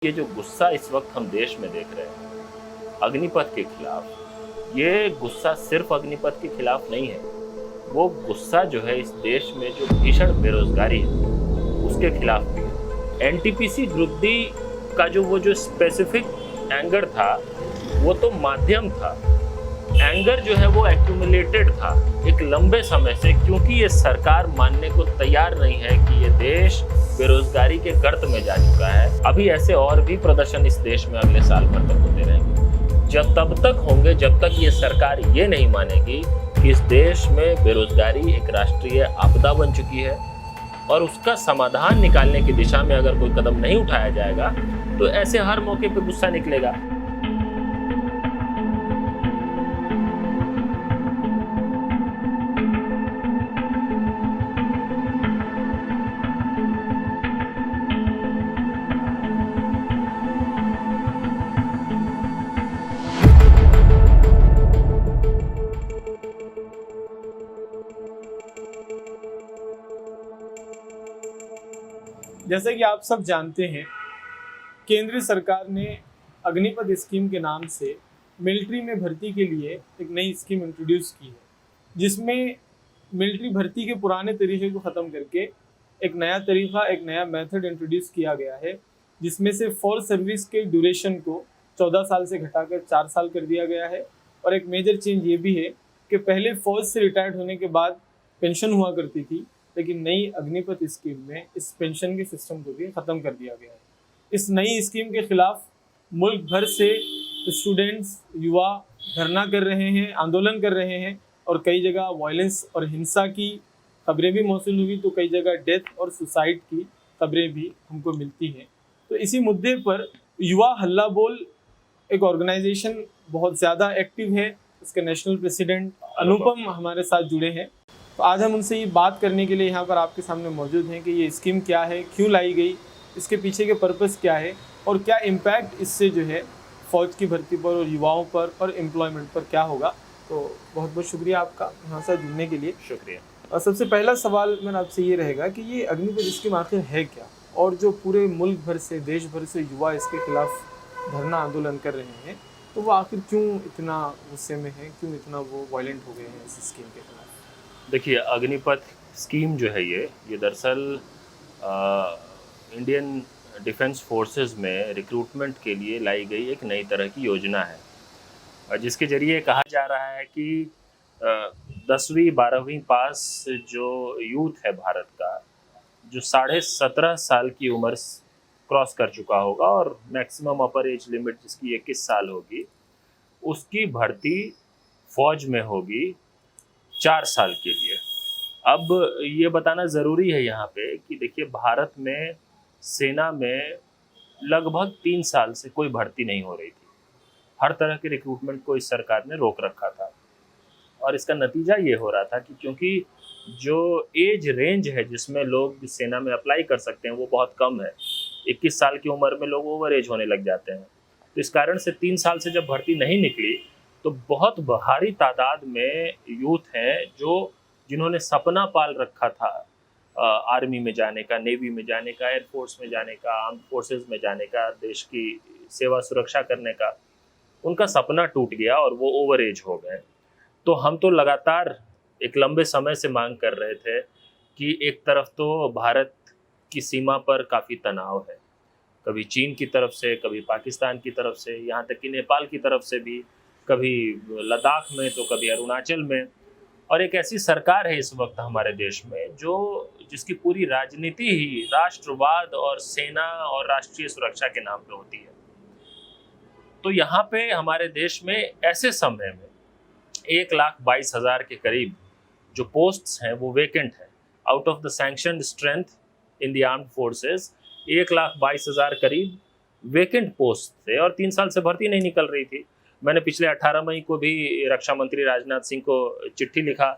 ये जो गुस्सा इस वक्त हम देश में देख रहे हैं अग्निपथ के खिलाफ, ये गुस्सा सिर्फ अग्निपथ के खिलाफ नहीं है। वो गुस्सा जो है इस देश में जो भीषण बेरोजगारी है उसके खिलाफ भी है। एनटीपीसी ग्रुप-डी का जो स्पेसिफिक एंगर था वो तो माध्यम था। एंगर जो है वो एक्यूमुलेटेड था एक लंबे समय से, क्योंकि ये सरकार मानने को तैयार नहीं है कि ये देश बेरोजगारी के गर्त में जा चुका है। अभी ऐसे और भी प्रदर्शन इस देश में अगले साल भर तक होते रहेंगे, जब तब तक होंगे जब तक ये सरकार ये नहीं मानेगी कि इस देश में बेरोजगारी एक राष्ट्रीय आपदा बन चुकी है और उसका समाधान निकालने की दिशा में अगर कोई कदम नहीं उठाया जाएगा तो ऐसे हर मौके पे गुस्सा निकलेगा। जैसे कि आप सब जानते हैं, केंद्र सरकार ने अग्निपथ स्कीम के नाम से मिलिट्री में भर्ती के लिए एक नई स्कीम इंट्रोड्यूस की है, जिसमें मिलिट्री भर्ती के पुराने तरीके को ख़त्म करके एक नया तरीका, एक नया मेथड इंट्रोड्यूस किया गया है, जिसमें से फॉर सर्विस के ड्यूरेशन को 14 साल से घटाकर 4 साल कर दिया गया है। और एक मेजर चेंज ये भी है कि पहले फौज से रिटायर्ड होने के बाद पेंशन हुआ करती थी, लेकिन नई अग्निपथ स्कीम में इस पेंशन के सिस्टम को भी ख़त्म कर दिया गया है। इस नई स्कीम के खिलाफ मुल्क भर से स्टूडेंट्स, युवा धरना कर रहे हैं, आंदोलन कर रहे हैं और कई जगह वायलेंस और हिंसा की खबरें भी मौसूल हुई, तो कई जगह डेथ और सुसाइड की खबरें भी हमको मिलती हैं। तो इसी मुद्दे पर युवा हल्ला बोल एक ऑर्गेनाइजेशन बहुत ज़्यादा एक्टिव है, इसके नेशनल प्रेसिडेंट अनुपम हमारे साथ जुड़े हैं। तो आज हम उनसे ये बात करने के लिए यहाँ पर आपके सामने मौजूद हैं कि ये स्कीम क्या है, क्यों लाई गई, इसके पीछे के पर्पस क्या है और क्या इम्पैक्ट इससे जो है फ़ौज की भर्ती पर और युवाओं पर और एम्प्लॉयमेंट पर क्या होगा। तो बहुत बहुत शुक्रिया आपका यहाँ से जुड़ने के लिए। शुक्रिया। और सबसे पहला सवाल मेरा आपसे ये रहेगा कि ये अग्निपथ स्कीम आखिर है क्या, और जो पूरे मुल्क भर से, देश भर से युवा इसके खिलाफ धरना आंदोलन कर रहे हैं, तो वो आखिर क्यों इतना गुस्से में है, क्यों इतना वो वायलेंट हो गए हैं इस स्कीम के खिलाफ? देखिए, अग्निपथ स्कीम जो है ये दरअसल इंडियन डिफेंस फोर्सेस में रिक्रूटमेंट के लिए लाई गई एक नई तरह की योजना है, जिसके ज़रिए कहा जा रहा है कि 10वीं 12वीं पास जो यूथ है भारत का, जो 17.5 साल की उम्र क्रॉस कर चुका होगा और मैक्सिमम अपर एज लिमिट जिसकी 21 साल होगी, उसकी भर्ती फौज में होगी 4 साल के लिए। अब ये बताना ज़रूरी है यहाँ पे कि देखिए, भारत में सेना में लगभग 3 साल से कोई भर्ती नहीं हो रही थी। हर तरह के रिक्रूटमेंट को इस सरकार ने रोक रखा था और इसका नतीजा ये हो रहा था कि क्योंकि जो एज रेंज है जिसमें लोग सेना में अप्लाई कर सकते हैं वो बहुत कम है। 21 साल की उम्र में लोग ओवर एज होने लग जाते हैं। तो इस कारण से 3 साल से जब भर्ती नहीं निकली तो बहुत भारी तादाद में यूथ हैं जिन्होंने सपना पाल रखा था आर्मी में जाने का, नेवी में जाने का, एयरफोर्स में जाने का, आर्म फोर्सेस में जाने का, देश की सेवा सुरक्षा करने का, उनका सपना टूट गया और वो ओवर एज हो गए। तो हम तो लगातार एक लंबे समय से मांग कर रहे थे कि एक तरफ तो भारत की सीमा पर काफ़ी तनाव है, कभी चीन की तरफ से, कभी पाकिस्तान की तरफ से, यहाँ तक कि नेपाल की तरफ से भी, कभी लद्दाख में तो कभी अरुणाचल में। और एक ऐसी सरकार है इस वक्त हमारे देश में जिसकी पूरी राजनीति ही राष्ट्रवाद और सेना और राष्ट्रीय सुरक्षा के नाम पे होती है। तो यहाँ पे हमारे देश में ऐसे समय में 1,22,000 के करीब जो पोस्ट्स हैं वो वेकेंट है। Out of the sanctioned strength in the armed forces 1,22,000 करीब वेकेंट पोस्ट थे और 3 साल से भर्ती नहीं निकल रही थी। मैंने पिछले 18 मई को भी रक्षा मंत्री राजनाथ सिंह को चिट्ठी लिखा,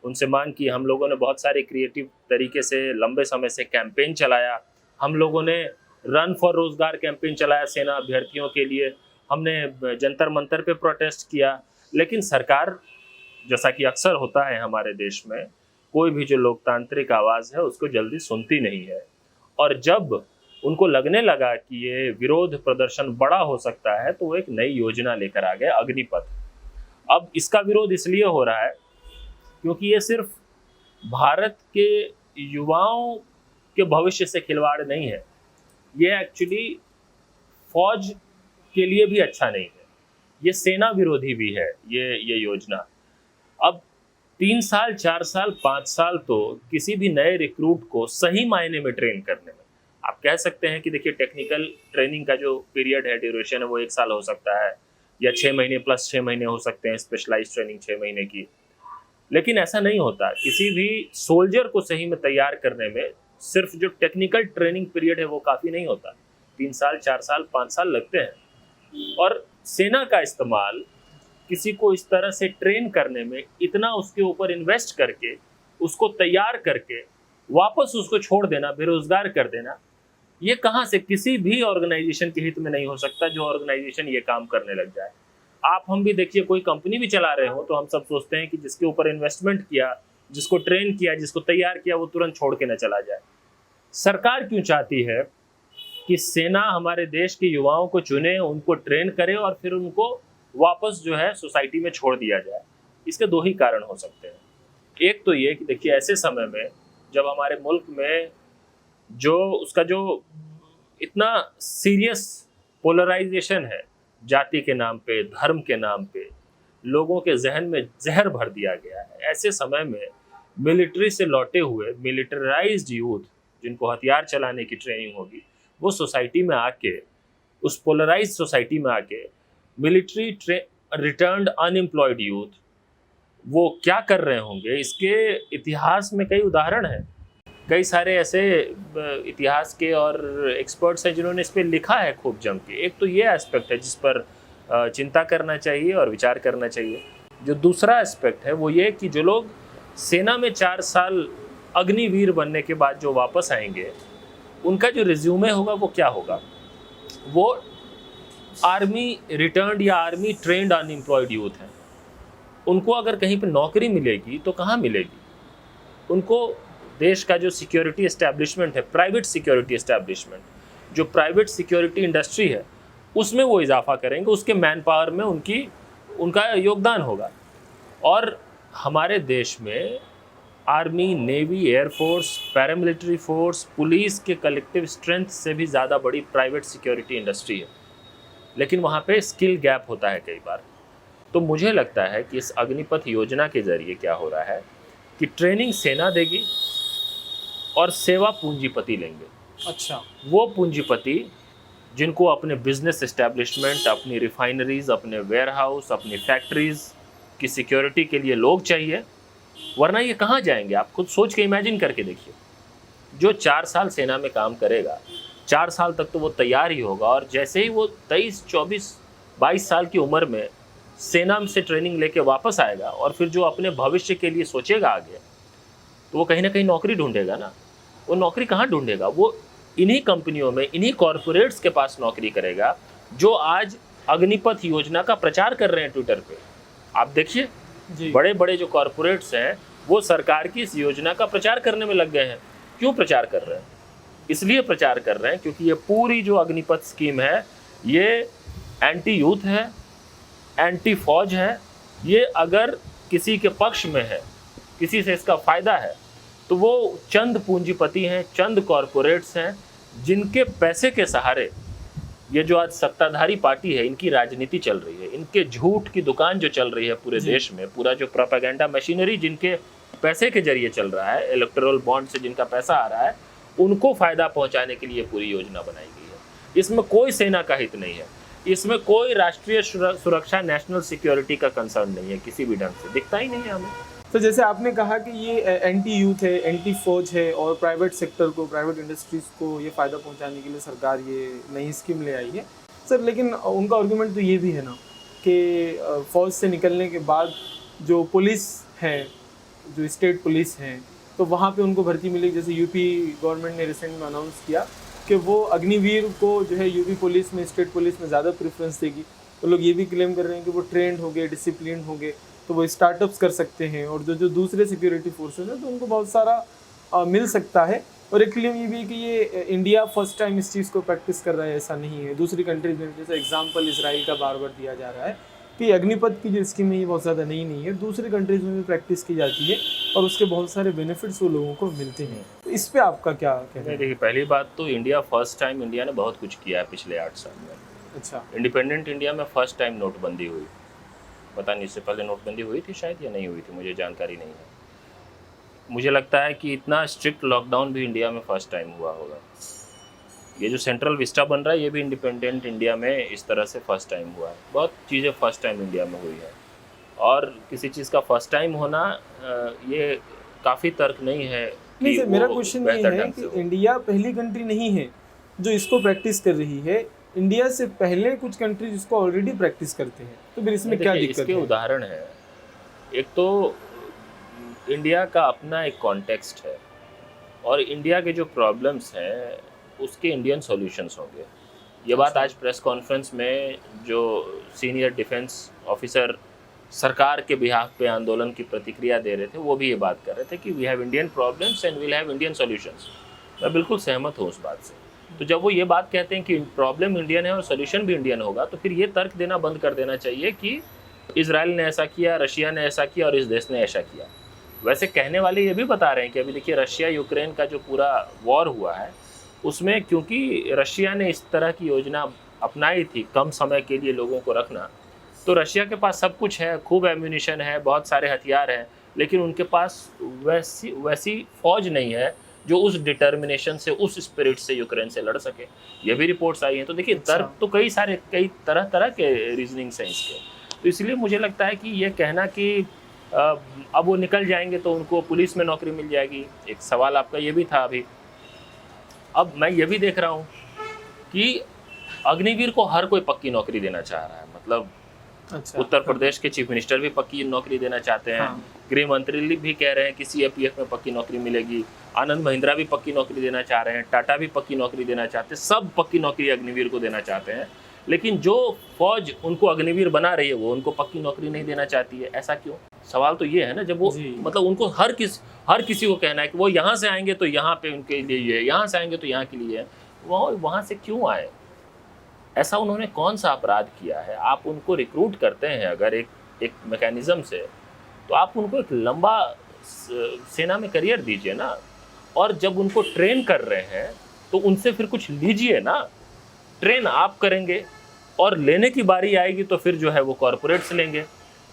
उनसे मांग की। हम लोगों ने बहुत सारे क्रिएटिव तरीके से लंबे समय से कैंपेन चलाया। हम लोगों ने रन फॉर रोजगार कैंपेन चलाया सेना अभ्यर्थियों के लिए, हमने जंतर मंतर पे प्रोटेस्ट किया, लेकिन सरकार, जैसा कि अक्सर होता है हमारे देश में, कोई भी जो लोकतांत्रिक आवाज़ है उसको जल्दी सुनती नहीं है। और जब उनको लगने लगा कि ये विरोध प्रदर्शन बड़ा हो सकता है, तो वो एक नई योजना लेकर आ गए, अग्निपथ। अब इसका विरोध इसलिए हो रहा है क्योंकि ये सिर्फ भारत के युवाओं के भविष्य से खिलवाड़ नहीं है, ये एक्चुअली फौज के लिए भी अच्छा नहीं है, ये सेना विरोधी भी है ये योजना। अब 3 साल, 4 साल, 5 साल तो किसी भी नए रिक्रूट को सही मायने में ट्रेन करने में, आप कह सकते हैं कि देखिए टेक्निकल ट्रेनिंग का जो पीरियड है, ड्यूरेशन है, वो 1 साल हो सकता है, या 6 महीने प्लस 6 महीने हो सकते हैं, स्पेशलाइज्ड ट्रेनिंग 6 महीने की। लेकिन ऐसा नहीं होता, किसी भी सोल्जर को सही में तैयार करने में सिर्फ जो टेक्निकल ट्रेनिंग पीरियड है वो काफ़ी नहीं होता, 3 साल, 4 साल, 5 साल लगते हैं। और सेना का इस्तेमाल किसी को इस तरह से ट्रेन करने में, इतना उसके ऊपर इन्वेस्ट करके, उसको तैयार करके वापस उसको छोड़ देना, बेरोजगार कर देना, ये कहाँ से किसी भी ऑर्गेनाइजेशन के हित में नहीं हो सकता जो ऑर्गेनाइजेशन ये काम करने लग जाए। आप हम भी देखिए, कोई कंपनी भी चला रहे हो तो हम सब सोचते हैं कि जिसके ऊपर इन्वेस्टमेंट किया, जिसको ट्रेन किया, जिसको तैयार किया, वो तुरंत छोड़ के न चला जाए। सरकार क्यों चाहती है कि सेना हमारे देश के युवाओं को चुने, उनको ट्रेन करे और फिर उनको वापस जो है सोसाइटी में छोड़ दिया जाए? इसके 2 ही कारण हो सकते हैं। एक तो ये कि देखिए, ऐसे समय में जब हमारे मुल्क में जो उसका जो इतना सीरियस पोलराइजेशन है, जाति के नाम पे, धर्म के नाम पे लोगों के जहन में जहर भर दिया गया है, ऐसे समय में मिलिट्री से लौटे हुए मिलिटराइज्ड यूथ, जिनको हथियार चलाने की ट्रेनिंग होगी, वो सोसाइटी में आके, उस पोलराइज्ड सोसाइटी में आके मिलिट्री रिटर्न्ड अनएम्प्लॉयड यूथ वो क्या कर रहे होंगे? इसके इतिहास में कई उदाहरण हैं, कई सारे ऐसे इतिहास के और एक्सपर्ट्स हैं जिन्होंने इस पर लिखा है खूब जम के। एक तो ये एस्पेक्ट है जिस पर चिंता करना चाहिए और विचार करना चाहिए। जो दूसरा एस्पेक्ट है वो ये कि जो लोग सेना में 4 साल अग्निवीर बनने के बाद जो वापस आएंगे, उनका जो रिज्यूमे होगा वो क्या होगा? वो आर्मी रिटर्न्ड या आर्मी ट्रेंड अनएम्प्लॉयड यूथ हैं। उनको अगर कहीं पर नौकरी मिलेगी तो कहाँ मिलेगी? उनको देश का जो सिक्योरिटी एस्टैब्लिशमेंट है, प्राइवेट सिक्योरिटी एस्टैब्लिशमेंट, जो प्राइवेट सिक्योरिटी इंडस्ट्री है, उसमें वो इजाफा करेंगे, उसके मैन पावर में उनका योगदान होगा। और हमारे देश में army, navy, air force, paramilitary force, police के कलेक्टिव स्ट्रेंथ से भी ज़्यादा बड़ी प्राइवेट सिक्योरिटी इंडस्ट्री है, लेकिन वहाँ पे स्किल गैप होता है कई बार। तो मुझे लगता है कि इस अग्निपथ योजना के ज़रिए क्या हो रहा है कि ट्रेनिंग सेना देगी और सेवा पूंजीपति लेंगे। अच्छा, वो पूंजीपति जिनको अपने बिजनेस एस्टैब्लिशमेंट, अपनी रिफाइनरीज, अपने वेयरहाउस, अपनी फैक्ट्रीज की सिक्योरिटी के लिए लोग चाहिए, वरना ये कहाँ जाएंगे? आप खुद सोच के इमेजिन करके देखिए। जो 4 साल सेना में काम करेगा, 4 साल तक तो वो तैयार ही होगा, और जैसे ही वो 23, 24, 22 साल की उम्र में सेना से ट्रेनिंग लेके वापस आएगा और फिर जो अपने भविष्य के लिए सोचेगा आगे, तो वो कहीं ना कहीं नौकरी ढूंढेगा ना। वो नौकरी कहाँ ढूंढेगा? वो इन्हीं कंपनियों में, इन्हीं कॉरपोरेट्स के पास नौकरी करेगा जो आज अग्निपथ योजना का प्रचार कर रहे हैं ट्विटर पे। आप देखिए, बड़े बड़े जो कॉरपोरेट्स हैं वो सरकार की इस योजना का प्रचार करने में लग गए हैं। क्यों प्रचार कर रहे हैं? इसलिए प्रचार कर रहे हैं क्योंकि ये पूरी जो अग्निपथ स्कीम है, ये एंटी यूथ है, एंटी फौज है। ये अगर किसी के पक्ष में है, किसी से इसका फ़ायदा है, तो वो चंद पूंजीपति हैं, चंद कॉरपोरेट्स हैं, जिनके पैसे के सहारे ये जो आज सत्ताधारी पार्टी है, इनकी राजनीति चल रही है। इनके झूठ की दुकान जो चल रही है पूरे देश में, पूरा जो प्रोपेगेंडा मशीनरी जिनके पैसे के जरिए चल रहा है, इलेक्टोरल बॉन्ड से जिनका पैसा आ रहा है, उनको फ़ायदा पहुंचाने के लिए पूरी योजना बनाई गई है। इसमें कोई सेना का हित नहीं है, इसमें कोई राष्ट्रीय सुरक्षा, नेशनल सिक्योरिटी का कंसर्न नहीं है, किसी भी ढंग से दिखता ही नहीं है हमें। तो जैसे आपने कहा कि ये एंटी यूथ है, एंटी फौज है, और प्राइवेट सेक्टर को, प्राइवेट इंडस्ट्रीज़ को ये फ़ायदा पहुंचाने के लिए सरकार ये नई स्कीम ले आई है सर। लेकिन उनका आर्गुमेंट तो ये भी है ना कि फ़ौज से निकलने के बाद जो पुलिस है, जो स्टेट पुलिस हैं, तो वहाँ पे उनको भर्ती मिलेगी। जैसे यूपी गवर्नमेंट ने रिसेंट में अनाउंस किया कि वो अग्निवीर को जो है यूपी पुलिस में, स्टेट पुलिस में ज़्यादा प्रेफरेंस देगी। तो लोग ये भी क्लेम कर रहे हैं कि वो ट्रेंड हो गए, डिसिप्लिन हो गए, तो वो स्टार्टअप्स कर सकते हैं, और जो दूसरे सिक्योरिटी फोर्सेस हैं तो उनको बहुत सारा मिल सकता है। और एक क्लेम ये भी है कि ये इंडिया फर्स्ट टाइम इस चीज़ को प्रैक्टिस कर रहा है, ऐसा नहीं है। दूसरी कंट्रीज में, जैसे एग्जांपल इसराइल का बार बार दिया जा रहा है कि अग्निपथ की जो स्कीम है ये बहुत ज़्यादा नई नहीं है, दूसरी कंट्रीज में भी प्रैक्टिस की जाती है और उसके बहुत सारे बेनिफिट्स वो लोगों को मिलते हैं। तो इस पे आपका क्या कहना है? देखिए, पहली बात तो इंडिया फर्स्ट टाइम, इंडिया ने बहुत कुछ किया है पिछले 8 साल में। अच्छा, इंडिपेंडेंट इंडिया में फर्स्ट टाइम नोटबंदी हुई। पता नहीं इससे पहले नोटबंदी हुई थी शायद या नहीं हुई थी, मुझे जानकारी नहीं है। मुझे लगता है कि इतना स्ट्रिक्ट लॉकडाउन भी इंडिया में फर्स्ट टाइम हुआ होगा। ये जो सेंट्रल विस्टा बन रहा है ये भी इंडिपेंडेंट इंडिया में इस तरह से फर्स्ट टाइम हुआ है। बहुत चीज़ें फर्स्ट टाइम इंडिया में हुई है और किसी चीज़ का फर्स्ट टाइम होना ये काफ़ी तर्क नहीं है नहीं कि सर, मेरा वो क्वेश्चन ये बेहतर है ढंग से कि हो। इंडिया पहली कंट्री नहीं है जो इसको प्रैक्टिस कर रही है। इंडिया से पहले कुछ कंट्रीज इसको ऑलरेडी प्रैक्टिस करते हैं, तो फिर इसमें क्या देखिए, दिक्कत इसके है? उदाहरण है। एक तो इंडिया का अपना एक कॉन्टेक्स्ट है और इंडिया के जो प्रॉब्लम्स हैं उसके इंडियन सॉल्यूशंस होंगे। ये बात आज प्रेस कॉन्फ्रेंस में जो सीनियर डिफेंस ऑफिसर सरकार के बिहाफ पे आंदोलन की प्रतिक्रिया दे रहे थे वो भी ये बात कर रहे थे कि we have Indian problems and will have Indian solutions. मैं बिल्कुल सहमत हूँ उस बात से। तो जब वो ये बात कहते हैं कि प्रॉब्लम इंडियन है और सोल्यूशन भी इंडियन होगा, तो फिर ये तर्क देना बंद कर देना चाहिए कि इजराइल ने ऐसा किया, रशिया ने ऐसा किया और इस देश ने ऐसा किया। वैसे कहने वाले ये भी बता रहे हैं कि अभी देखिए रशिया यूक्रेन का जो पूरा वॉर हुआ है उसमें क्योंकि रशिया ने इस तरह की योजना अपनाई थी कम समय के लिए लोगों को रखना, तो रशिया के पास सब कुछ है, खूब एम्यूनिशन है, बहुत सारे हथियार हैं, लेकिन उनके पास वैसी फौज नहीं है जो उस डिटर्मिनेशन से, उस स्पिरिट से यूक्रेन से लड़ सके। ये भी रिपोर्ट्स आई हैं। तो देखिए तर्क तो कई तरह तरह के रीजनिंग्स हैं इसके। तो इसलिए मुझे लगता है कि ये कहना कि अब वो निकल जाएंगे तो उनको पुलिस में नौकरी मिल जाएगी, एक सवाल आपका ये भी था अभी। अब मैं ये भी देख रहा हूँ कि अग्निवीर को हर कोई पक्की नौकरी देना चाह रहा है। मतलब अच्छा, उत्तर प्रदेश के चीफ मिनिस्टर भी पक्की नौकरी देना चाहते हैं। हाँ। गृह मंत्री भी कह रहे हैं कि सीएपीएफ में पक्की नौकरी मिलेगी। आनंद महिंद्रा भी पक्की नौकरी देना चाह रहे हैं, टाटा भी पक्की नौकरी देना चाहते हैं, सब पक्की नौकरी अग्निवीर को देना चाहते हैं। लेकिन जो फौज उनको अग्निवीर बना रही है वो उनको पक्की नौकरी नहीं देना चाहती है। ऐसा क्यों? सवाल तो ये है ना, जब वो मतलब उनको हर किसी को कहना है कि वो यहाँ से आएंगे तो यहाँ पे उनके लिए ये, यहाँ से आएंगे तो यहाँ के लिए है, वो वहाँ से क्यों आए? ऐसा उन्होंने कौन सा अपराध किया है? आप उनको रिक्रूट करते हैं अगर एक मैकेनिज्म से, तो आप उनको एक लंबा सेना में करियर दीजिए ना। और जब उनको ट्रेन कर रहे हैं तो उनसे फिर कुछ लीजिए ना। ट्रेन आप करेंगे और लेने की बारी आएगी तो फिर जो है वो कॉर्पोरेट्स लेंगे।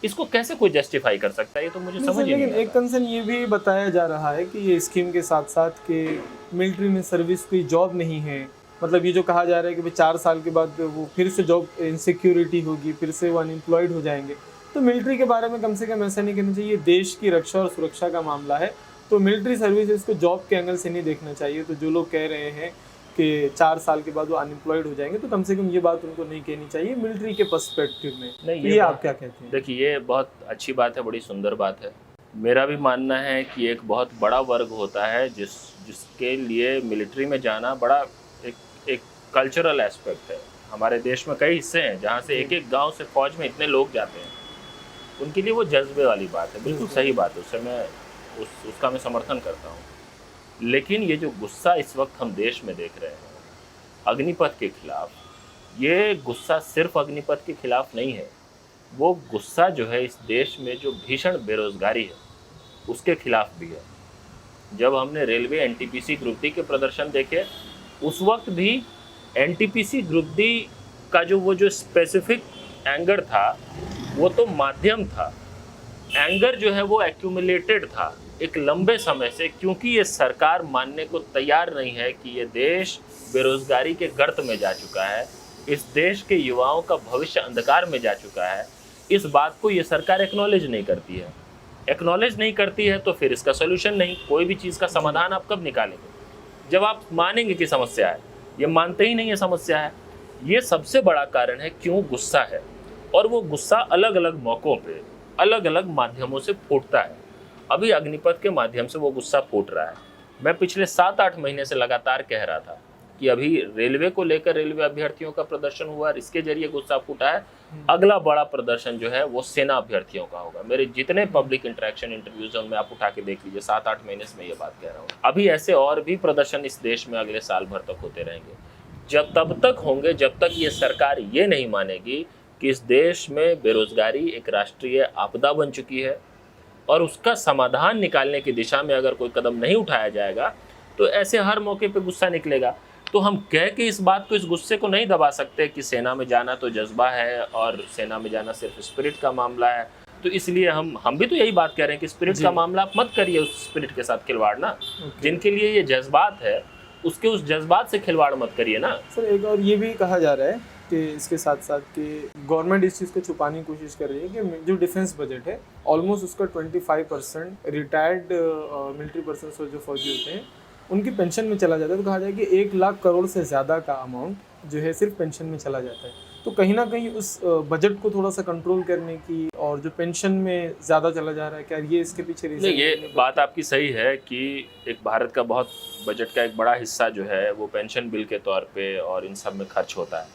इसको कैसे कोई जस्टिफाई कर सकता है? ये तो मुझे समझ ही नहीं लेकिन एक कंसर्न ये भी बताया जा रहा है कि ये स्कीम के साथ साथ के मिलिट्री में सर्विस कोई जॉब नहीं है। मतलब ये जो कहा जा रहा है कि भाई 4 साल के बाद वो फिर से जॉब इनसिक्योरिटी होगी, फिर से वो अनएम्प्लॉयड हो जाएंगे। तो मिलिट्री के बारे में कम से कम ऐसा नहीं करना चाहिए। देश की रक्षा और सुरक्षा का मामला है, तो मिलिट्री सर्विसेज को जॉब के एंगल से नहीं देखना चाहिए। तो जो लोग कह रहे हैं कि 4 साल के बाद वो अनएम्प्लॉयड हो जाएंगे, तो कम से कम ये बात उनको नहीं कहनी चाहिए मिलिट्री के पर्सपेक्टिव में। नहीं, ये आप क्या कहते हैं? देखिए, ये बहुत अच्छी बात है, बड़ी सुंदर बात है। मेरा भी मानना है कि एक बहुत बड़ा वर्ग होता है जिसके लिए मिलिट्री में जाना बड़ा एक कल्चरल एस्पेक्ट है। हमारे देश में कई हिस्से हैं जहाँ से एक एक गांव से फौज में इतने लोग जाते हैं, उनके लिए वो जज्बे वाली बात है। बिल्कुल सही बात है, उससे मैं उसका मैं समर्थन करता हूँ। लेकिन ये जो गुस्सा इस वक्त हम देश में देख रहे हैं अग्निपथ के खिलाफ, ये गुस्सा सिर्फ अग्निपथ के खिलाफ नहीं है, वो गुस्सा जो है इस देश में जो भीषण बेरोजगारी है उसके खिलाफ भी है। जब हमने रेलवे एनटीपीसी ग्रुप डी के प्रदर्शन देखे, उस वक्त भी एनटीपीसी ग्रुप डी का जो स्पेसिफिक एंगर था वो तो माध्यम था। एंगर जो है वो एक्यूमुलेटेड था एक लंबे समय से, क्योंकि ये सरकार मानने को तैयार नहीं है कि ये देश बेरोजगारी के गर्त में जा चुका है, इस देश के युवाओं का भविष्य अंधकार में जा चुका है। इस बात को ये सरकार एक्नॉलेज नहीं करती है। एक्नॉलेज नहीं करती है तो फिर इसका सोल्यूशन नहीं, कोई भी चीज़ का समाधान आप कब निकालेंगे? जब आप मानेंगे कि समस्या है। ये मानते ही नहीं है समस्या है। ये सबसे बड़ा कारण है क्यों गुस्सा है, और वो गुस्सा अलग अलग मौक़ों पे अलग अलग माध्यमों से फूटता है। अभी अग्निपथ के माध्यम से वो गुस्सा फूट रहा है। मैं पिछले 7-8 महीने से लगातार कह रहा था कि अभी रेलवे को लेकर रेलवे अभ्यर्थियों का प्रदर्शन हुआ और इसके जरिए गुस्सा फूटा है। अगला बड़ा प्रदर्शन जो है वो सेना अभ्यर्थियों का होगा। मेरे जितने पब्लिक इंटरेक्शन इंटरव्यूज हैं उनमें आप उठा के देख लीजिए, 7-8 महीने से मैं ये बात कह रहा हूँ। अभी ऐसे और भी प्रदर्शन इस देश में अगले साल भर तक होते रहेंगे, जब तब तक होंगे जब तक ये सरकार ये नहीं मानेगी कि इस देश में बेरोजगारी एक राष्ट्रीय आपदा बन चुकी है और उसका समाधान निकालने की दिशा में अगर कोई कदम नहीं उठाया जाएगा तो ऐसे हर मौके पे गुस्सा निकलेगा। तो हम कह के इस बात को, इस गुस्से को नहीं दबा सकते कि सेना में जाना तो जज्बा है और सेना में जाना सिर्फ स्पिरिट का मामला है। तो इसलिए हम भी तो यही बात कह रहे हैं कि स्पिरिट का मामला आप मत करिए, उस स्पिरिट के साथ खिलवाड़ ना। जिनके लिए ये जज्बात है उसके उस जज्बात से खिलवाड़ मत करिए ना। सर एक और ये भी कहा जा रहा है कि इसके साथ साथ कि गवर्नमेंट इस चीज़ को छुपाने की कोशिश कर रही है कि जो डिफेंस बजट है ऑलमोस्ट उसका 25% रिटायर्ड मिलिट्री पर्सन और जो फौजी होते हैं उनकी पेंशन में चला जाता है। तो कहा जाए कि 1 लाख करोड़ से ज़्यादा का अमाउंट जो है सिर्फ पेंशन में चला जाता है। तो कहीं ना कहीं उस बजट को थोड़ा सा कंट्रोल करने की, और जो पेंशन में ज़्यादा चला जा रहा है, क्या ये इसके पीछे रीजन? नहीं, ये बात आपकी सही है कि एक भारत का बहुत बजट का एक बड़ा हिस्सा जो है वो पेंशन बिल के तौर पे और इन सब में खर्च होता है।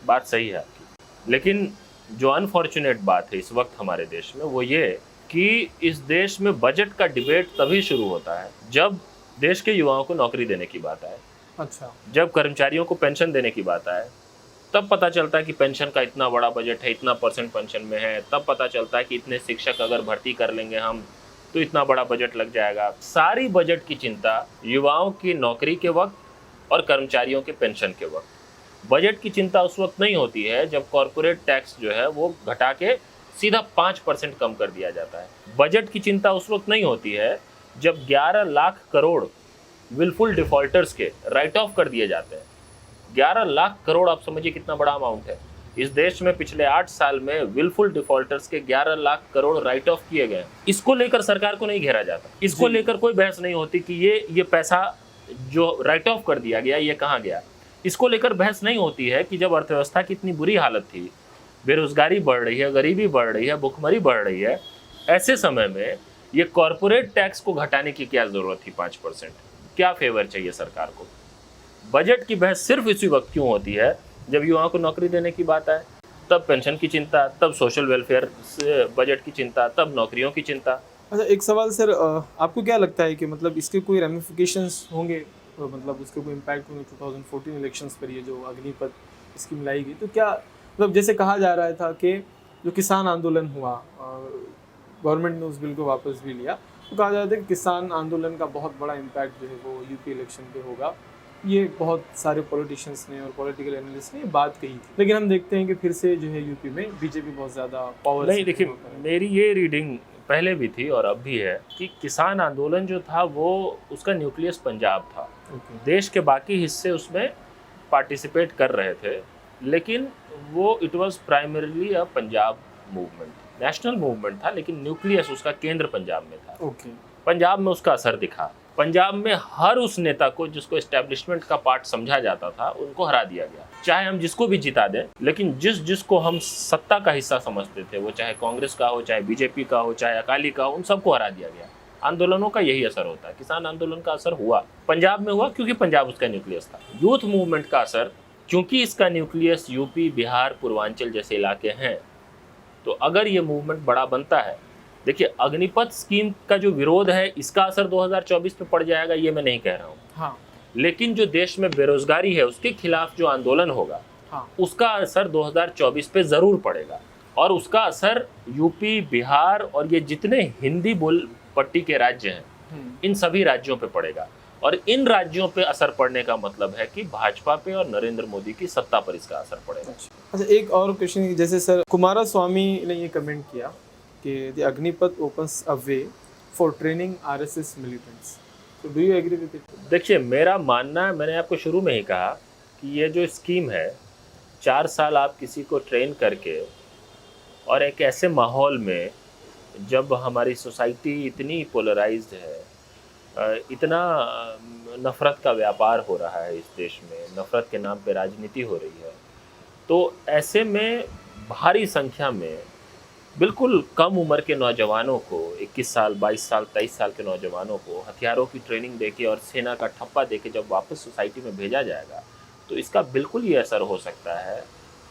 बात सही है आपकी, लेकिन जो अनफॉर्चुनेट बात है इस वक्त हमारे देश में वो ये कि इस देश में बजट का डिबेट तभी शुरू होता है जब देश के युवाओं को नौकरी देने की बात आए। अच्छा। जब कर्मचारियों को पेंशन देने की बात आए तब पता चलता है कि पेंशन का इतना बड़ा बजट है, इतना % पेंशन में है। तब पता चलता है कि इतने शिक्षक अगर भर्ती कर लेंगे हम तो इतना बड़ा बजट लग जाएगा। सारी बजट की चिंता युवाओं की नौकरी के वक्त और कर्मचारियों के पेंशन के वक्त। बजट की चिंता उस वक्त नहीं होती है जब कॉरपोरेट टैक्स जो है वो घटा के सीधा 5% कम कर दिया जाता है। बजट की चिंता उस वक्त नहीं होती है जब 11 लाख करोड़ विलफुल डिफॉल्टर्स के राइट ऑफ कर दिए जाते हैं। 11 लाख करोड़, आप समझिए कितना बड़ा अमाउंट है। इस देश में पिछले 8 साल में विलफुल डिफॉल्टर्स के 11 लाख करोड़ राइट ऑफ किए गए। इसको लेकर सरकार को नहीं घेरा जाता, इसको लेकर कोई बहस नहीं होती कि ये पैसा जो राइट ऑफ कर दिया गया ये कहाँ गया। इसको लेकर बहस नहीं होती है कि जब अर्थव्यवस्था की इतनी बुरी हालत थी, बेरोजगारी बढ़ रही है, गरीबी बढ़ रही है, भुखमरी बढ़ रही है, ऐसे समय में ये कॉरपोरेट टैक्स को घटाने की क्या जरूरत थी? 5%, क्या फेवर चाहिए सरकार को? बजट की बहस सिर्फ इसी वक्त क्यों होती है जब युवाओं को नौकरी देने की बात आए, तब पेंशन की चिंता, तब सोशल वेलफेयर बजट की चिंता, तब नौकरियों की चिंता। अच्छा, एक सवाल सर, आपको क्या लगता है कि मतलब इसके कोई रेमिफिकेशंस होंगे, मतलब उसके कोई इम्पैक्ट होंगे 2014 इलेक्शंस पर, ये जो अग्निपथ स्कीम लाई गई? तो क्या मतलब जैसे कहा जा रहा था कि जो किसान आंदोलन हुआ, गवर्नमेंट ने उस बिल को वापस भी लिया, तो कहा जाता है कि किसान आंदोलन का बहुत बड़ा इम्पैक्ट जो है वो यूपी इलेक्शन पे होगा। ये बहुत सारे पॉलिटिशियंस ने और पॉलिटिकल एनालिस्ट ने बात कही थी, लेकिन हम देखते हैं कि फिर से जो है यूपी में बीजेपी बहुत ज़्यादा पावर। नहीं, देखिए, मेरी ये रीडिंग पहले भी थी और अब भी है कि किसान आंदोलन जो था वो उसका न्यूक्लियस पंजाब था। देश के बाकी हिस्से उसमें पार्टिसिपेट कर रहे थे, लेकिन वो it was primarily a Punjab movement, national movement था, लेकिन न्यूक्लियस उसका केंद्र पंजाब में था। पंजाब में उसका असर दिखा। पंजाब में हर उस नेता को जिसको एस्टेब्लिशमेंट का पार्ट समझा जाता था उनको हरा दिया गया। चाहे हम जिसको भी जिता दें, लेकिन जिसको हम सत्ता का हिस्सा समझते थे, वो चाहे कांग्रेस का हो, चाहे बीजेपी का हो, चाहे अकाली का हो, उन सबको हरा दिया गया। आंदोलनों का यही असर होता है। किसान आंदोलन का असर हुआ, पंजाब में हुआ क्योंकि पंजाब उसका न्यूक्लियस था। यूथ मूवमेंट का असर, क्योंकि इसका न्यूक्लियस यूपी, बिहार, पूर्वांचल जैसे इलाके हैं, तो अगर ये मूवमेंट बड़ा बनता है, देखिए अग्निपथ स्कीम का जो विरोध है इसका असर 2024 में पड़ जाएगा, ये मैं नहीं कह रहा हूँ। हाँ। लेकिन जो देश में बेरोजगारी है उसके खिलाफ जो आंदोलन होगा, हाँ, उसका असर 2024 पे जरूर पड़ेगा। और उसका असर यूपी, बिहार और ये जितने हिंदी बोल पट्टी के राज्य हैं, इन सभी राज्यों पे पड़ेगा। और इन राज्यों पे असर पड़ने का मतलब है कि भाजपा पे और नरेंद्र मोदी की सत्ता पर इसका असर पड़ेगा। अच्छा, एक और क्वेश्चन, जैसे सर कुमारस्वामी ने ये कमेंट किया कि the Agnipath opens a way for training RSS militants, तो do you agree with it? देखिए, मेरा मानना है, मैंने आपको शुरू में ही कहा कि ये जो स्कीम है, 4 साल आप किसी को ट्रेन करके और एक ऐसे माहौल में जब हमारी सोसाइटी इतनी पोलराइज्ड है, इतना नफ़रत का व्यापार हो रहा है इस देश में, नफ़रत के नाम पे राजनीति हो रही है, तो ऐसे में भारी संख्या में बिल्कुल कम उम्र के नौजवानों को 21 साल, 22 साल, 23 साल के नौजवानों को हथियारों की ट्रेनिंग देके और सेना का ठप्पा देके जब वापस सोसाइटी में भेजा जाएगा, तो इसका बिल्कुल ये असर हो सकता है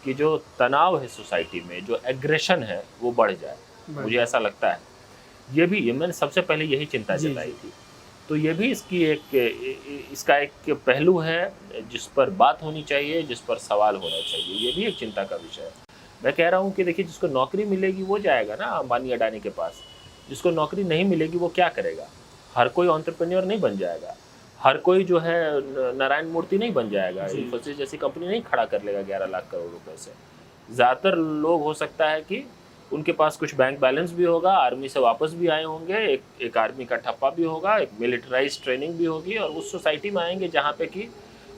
कि जो तनाव है सोसाइटी में, जो एग्रेशन है, वो बढ़ जाए। मुझे बढ़िया। ऐसा लगता है। ये मैंने सबसे पहले यही चिंता जी, जताई जी। थी। तो ये भी इसकी इसका एक पहलू है जिस पर बात होनी चाहिए, जिस पर सवाल होना चाहिए। ये भी एक चिंता का विषय है। मैं कह रहा हूँ कि देखिए जिसको नौकरी मिलेगी वो जाएगा ना अंबानी अडानी के पास। जिसको नौकरी नहीं मिलेगी वो क्या करेगा? हर कोई एंटरप्रेन्योर नहीं बन जाएगा। हर कोई जो है नारायण मूर्ति नहीं बन जाएगा। जी। इन्फोसिस जैसी कंपनी नहीं खड़ा कर लेगा 11 लाख करोड़ रुपए से। ज़्यादातर लोग हो सकता है कि उनके पास कुछ बैंक बैलेंस भी होगा, आर्मी से वापस भी आए होंगे, एक आर्मी का ठप्पा भी होगा, एक मिलिटराइज ट्रेनिंग भी होगी और उस सोसाइटी में आएंगे जहाँ पे कि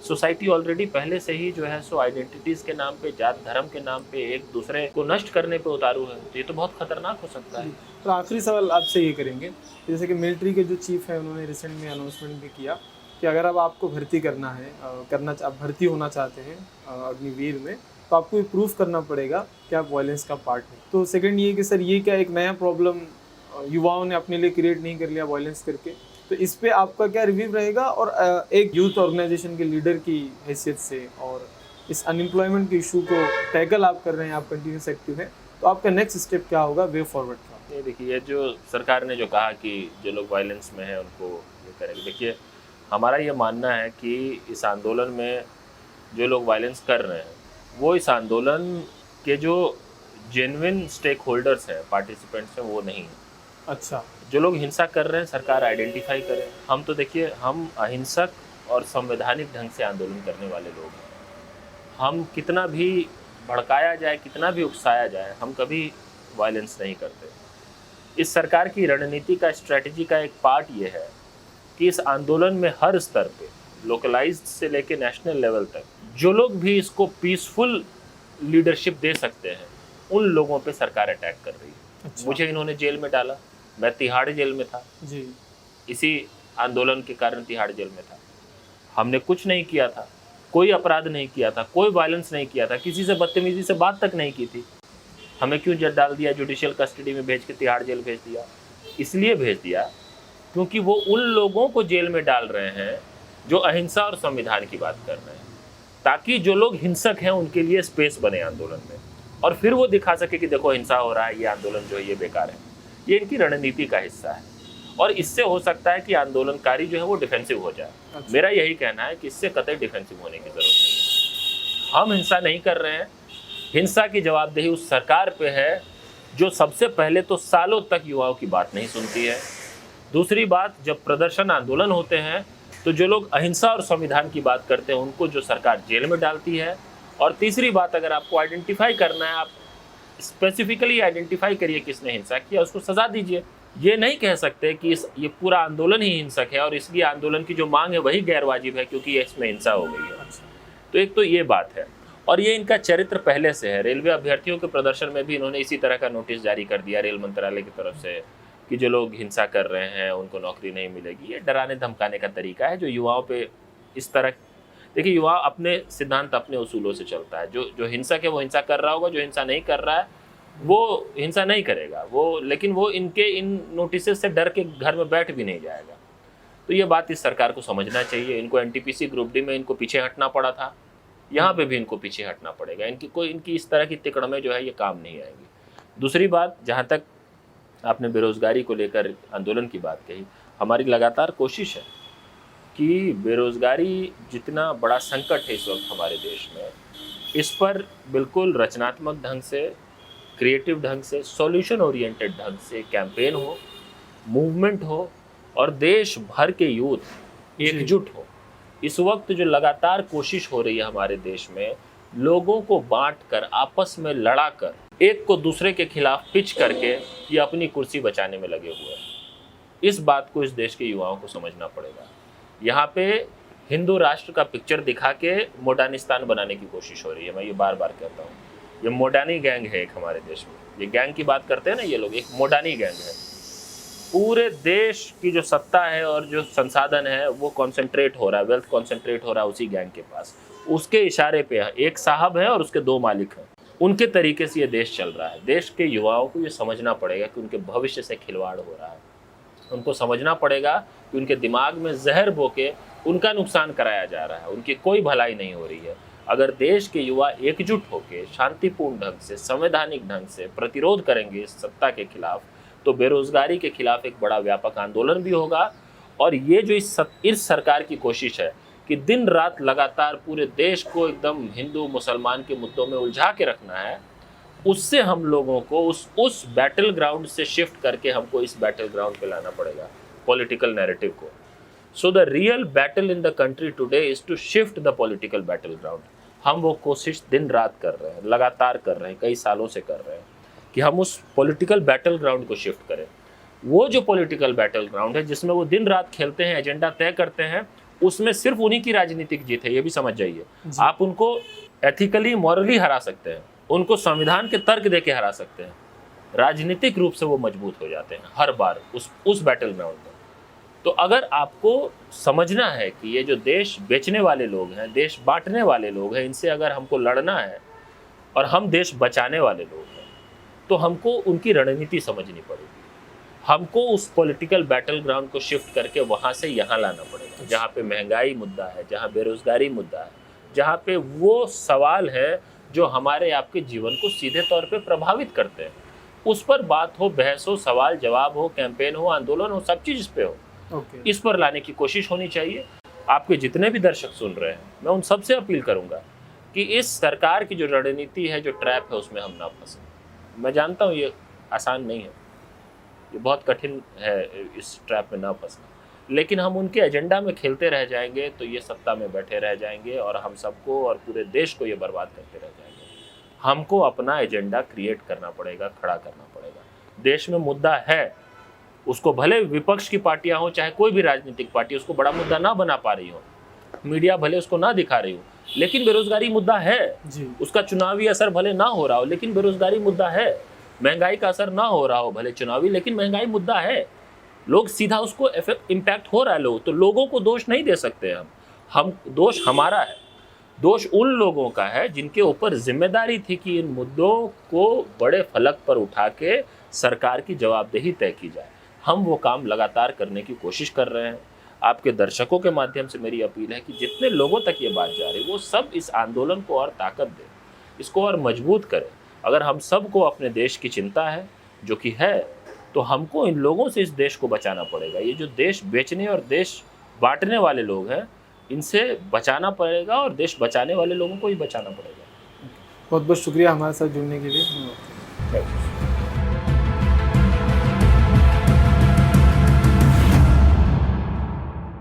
सोसाइटी ऑलरेडी पहले से ही जो है सो आइडेंटिटीज़ के नाम पे, जात धर्म के नाम पे एक दूसरे को नष्ट करने पे उतारू है। तो ये तो बहुत खतरनाक हो सकता है। जी। तो आखिरी सवाल आपसे ये करेंगे, जैसे कि मिलिट्री के जो चीफ हैं उन्होंने रिसेंट में अनाउंसमेंट भी किया कि अगर अब आपको भर्ती करना है, आप भर्ती होना चाहते हैं अग्निवीर में, तो आपको ये प्रूफ करना पड़ेगा कि आप वायलेंस का पार्ट हैं। तो सेकंड ये कि सर ये क्या एक नया प्रॉब्लम युवाओं ने अपने लिए क्रिएट नहीं कर लिया वायलेंस करके? तो इस पे आपका क्या रिव्यू रहेगा? और एक यूथ ऑर्गेनाइजेशन के लीडर की हैसियत से और इस अनएम्प्लॉयमेंट के इशू को टैकल आप कर रहे हैं, आप कंटिन्यूस एक्टिव हैं, तो आपका नेक्स्ट स्टेप क्या होगा, वे फॉरवर्ड का? ये देखिए, ये जो सरकार ने जो कहा कि जो लोग वायलेंस में हैं उनको ये करेंगे, देखिए हमारा ये मानना है कि इस आंदोलन में जो लोग वायलेंस कर रहे हैं वो इस आंदोलन के जो जेन्युइन स्टेक होल्डर्स हैं, पार्टिसिपेंट्स हैं, वो नहीं हैं। अच्छा। जो लोग हिंसा कर रहे हैं सरकार आइडेंटिफाई करे। हम तो देखिए हम अहिंसक और संवैधानिक ढंग से आंदोलन करने वाले लोग हैं। हम कितना भी भड़काया जाए, कितना भी उकसाया जाए, हम कभी वायलेंस नहीं करते। इस सरकार की रणनीति का, स्ट्रेटजी का एक पार्ट ये है कि इस आंदोलन में हर स्तर पे, लोकलाइज्ड से लेके नेशनल लेवल तक, जो लोग भी इसको पीसफुल लीडरशिप दे सकते हैं उन लोगों पे सरकार अटैक कर रही है। अच्छा। मुझे इन्होंने जेल में डाला, मैं तिहाड़ जेल में था, जी। इसी आंदोलन के कारण तिहाड़ जेल में था। हमने कुछ नहीं किया था, कोई अपराध नहीं किया था, कोई वायलेंस नहीं किया था, किसी से बदतमीजी से बात तक नहीं की थी। हमें क्यों जेल डाल दिया, जुडिशियल कस्टडी में भेज के तिहाड़ जेल भेज दिया? इसलिए भेज दिया क्योंकि वो उन लोगों को जेल में डाल रहे हैं जो अहिंसा और संविधान की बात कर रहे हैं, ताकि जो लोग हिंसक हैं उनके लिए स्पेस बने आंदोलन में, और फिर वो दिखा सके कि देखो हिंसा हो रहा है, ये आंदोलन जो है ये बेकार है। ये इनकी रणनीति का हिस्सा है और इससे हो सकता है कि आंदोलनकारी जो है वो डिफेंसिव हो जाए। अच्छा। मेरा यही कहना है कि इससे कतई डिफेंसिव होने की जरूरत नहीं है। हम हिंसा नहीं कर रहे हैं। हिंसा की जवाबदेही उस सरकार पे है जो सबसे पहले तो सालों तक युवाओं की बात नहीं सुनती है। दूसरी बात, जब प्रदर्शन आंदोलन होते हैं तो जो लोग अहिंसा और संविधान की बात करते हैं उनको जो सरकार जेल में डालती है। और तीसरी बात, अगर आपको आइडेंटिफाई करना है, आप स्पेसिफिकली आइडेंटिफाई करिए किसने हिंसा किया, उसको सजा दीजिए। ये नहीं कह सकते कि ये पूरा आंदोलन ही हिंसक है और इसलिए आंदोलन की जो मांग है वही गैर वाजिब है क्योंकि इसमें हिंसा हो गई है। अच्छा। तो एक तो ये बात है, और ये इनका चरित्र पहले से है। रेलवे अभ्यर्थियों के प्रदर्शन में भी इन्होंने इसी तरह का नोटिस जारी कर दिया रेल मंत्रालय की तरफ से कि जो लोग हिंसा कर रहे हैं उनको नौकरी नहीं मिलेगी। ये डराने धमकाने का तरीका है जो युवाओं पे इस तरह, देखिए युवा अपने सिद्धांत, अपने उसूलों से चलता है। जो हिंसक है वो हिंसा कर रहा होगा, जो हिंसा नहीं कर रहा है वो हिंसा नहीं करेगा वो, लेकिन वो इनके इन नोटिस से डर के घर में बैठ भी नहीं जाएगा। तो ये बात इस सरकार को समझना चाहिए। इनको एनटीपीसी ग्रुप डी में इनको पीछे हटना पड़ा था, यहाँ पे भी इनको पीछे हटना पड़ेगा। इनकी इस तरह की तिकड़ में जो है ये काम नहीं आएगी। दूसरी बात, जहाँ तक आपने बेरोजगारी को लेकर आंदोलन की बात कही, हमारी लगातार कोशिश है कि बेरोजगारी जितना बड़ा संकट है इस वक्त हमारे देश में, इस पर बिल्कुल रचनात्मक ढंग से, क्रिएटिव ढंग से, सॉल्यूशन ओरिएंटेड ढंग से कैंपेन हो, मूवमेंट हो और देश भर के यूथ एकजुट हो। इस वक्त जो लगातार कोशिश हो रही है हमारे देश में, लोगों को बांट कर, आपस में लड़ा कर, एक को दूसरे के खिलाफ पिच करके ये अपनी कुर्सी बचाने में लगे हुए हैं। इस बात को इस देश के युवाओं को समझना पड़ेगा। यहाँ पे हिंदू राष्ट्र का पिक्चर दिखा के मोडानिस्तान बनाने की कोशिश हो रही है। मैं ये बार बार कहता हूँ, ये मोडानी गैंग है एक हमारे देश में। ये गैंग की बात करते हैं ना ये लोग, एक मोडानी गैंग है। पूरे देश की जो सत्ता है और जो संसाधन है वो कॉन्सेंट्रेट हो रहा है, वेल्थ कॉन्सेंट्रेट हो रहा है उसी गैंग के पास। उसके इशारे पे एक साहब है और उसके दो मालिक हैं। उनके तरीके से ये देश चल रहा है। देश के युवाओं को ये समझना पड़ेगा कि उनके भविष्य से खिलवाड़ हो रहा है। उनको समझना पड़ेगा कि उनके दिमाग में जहर बो के उनका नुकसान कराया जा रहा है, उनकी कोई भलाई नहीं हो रही है। अगर देश के युवा एकजुट होकर शांतिपूर्ण ढंग से, संवैधानिक ढंग से प्रतिरोध करेंगे इस सत्ता के खिलाफ, तो बेरोजगारी के खिलाफ एक बड़ा व्यापक आंदोलन भी होगा। और ये जो इस सरकार की कोशिश है कि दिन रात लगातार पूरे देश को एकदम हिंदू मुसलमान के मुद्दों में उलझा के रखना है, उससे हम लोगों को उस बैटल ग्राउंड से शिफ्ट करके हमको इस बैटल ग्राउंड पे लाना पड़ेगा, पॉलिटिकल नैरेटिव को। So the real battle in the country today is to shift the political battle ground. हम वो कोशिश दिन रात कर रहे हैं, लगातार कर रहे हैं, कई सालों से कर रहे हैं कि हम उस पॉलिटिकल बैटल ग्राउंड को शिफ्ट करें। वो जो पॉलिटिकल बैटल ग्राउंड है जिसमें वो दिन रात खेलते हैं, एजेंडा तय करते हैं, उसमें सिर्फ उन्हीं की राजनीतिक जीत है, ये भी समझ जाइए। आप उनको एथिकली, मॉरली हरा सकते हैं, उनको संविधान के तर्क दे के हरा सकते हैं, राजनीतिक रूप से वो मजबूत हो जाते हैं हर बार उस बैटल ग्राउंड में। तो अगर आपको समझना है कि ये जो देश बेचने वाले लोग हैं, देश बांटने वाले लोग हैं, इनसे अगर हमको लड़ना है और हम देश बचाने वाले लोग हैं, तो हमको उनकी रणनीति समझनी पड़ेगी। हमको उस पॉलिटिकल बैटल ग्राउंड को शिफ्ट करके वहाँ से यहाँ लाना पड़ेगा, जहाँ पे महंगाई मुद्दा है, जहाँ बेरोजगारी मुद्दा है, जहाँ पे वो सवाल है जो हमारे आपके जीवन को सीधे तौर पे प्रभावित करते हैं। उस पर बात हो, बहस हो, सवाल जवाब हो, कैंपेन हो, आंदोलन हो, सब चीज़ इस पे हो। इस पर लाने की कोशिश होनी चाहिए। आपके जितने भी दर्शक सुन रहे हैं, मैं उन सबसे अपील करूंगा कि इस सरकार की जो रणनीति है, जो ट्रैप है, उसमें हम ना फंसें। मैं जानता हूँ ये आसान नहीं है, ये बहुत कठिन है इस ट्रैप में ना फंसना, लेकिन हम उनके एजेंडा में खेलते रह जाएंगे तो ये सत्ता में बैठे रह जाएंगे और हम सबको और पूरे देश को ये बर्बाद करते रह जाएंगे। हमको अपना एजेंडा क्रिएट करना पड़ेगा, खड़ा करना पड़ेगा। देश में मुद्दा है, उसको भले विपक्ष की पार्टियां हो, चाहे कोई भी राजनीतिक पार्टी उसको बड़ा मुद्दा ना बना पा रही हो, मीडिया भले उसको ना दिखा रही हो, लेकिन बेरोजगारी मुद्दा है जी। उसका चुनावी असर भले ना हो रहा हो, लेकिन बेरोजगारी मुद्दा है। महंगाई का असर ना हो रहा हो भले चुनावी, लेकिन महंगाई मुद्दा है। लोग सीधा उसको इम्पैक्ट हो रहा है लोग, तो लोगों को दोष नहीं दे सकते हम दोष हमारा है। दोष उन लोगों का है जिनके ऊपर जिम्मेदारी थी कि इन मुद्दों को बड़े फलक पर उठा के सरकार की जवाबदेही तय की जाए। हम वो काम लगातार करने की कोशिश कर रहे हैं। आपके दर्शकों के माध्यम से मेरी अपील है कि जितने लोगों तक ये बात जा रही है, वो सब इस आंदोलन को और ताकत दें, इसको और मजबूत करें। अगर हम सबको अपने देश की चिंता है, जो कि है, तो हमको इन लोगों से इस देश को बचाना पड़ेगा। ये जो देश बेचने और देश बांटने वाले लोग हैं, इनसे बचाना पड़ेगा और देश बचाने वाले लोगों को ही बचाना पड़ेगा। बहुत बहुत शुक्रिया हमारे साथ जुड़ने के लिए।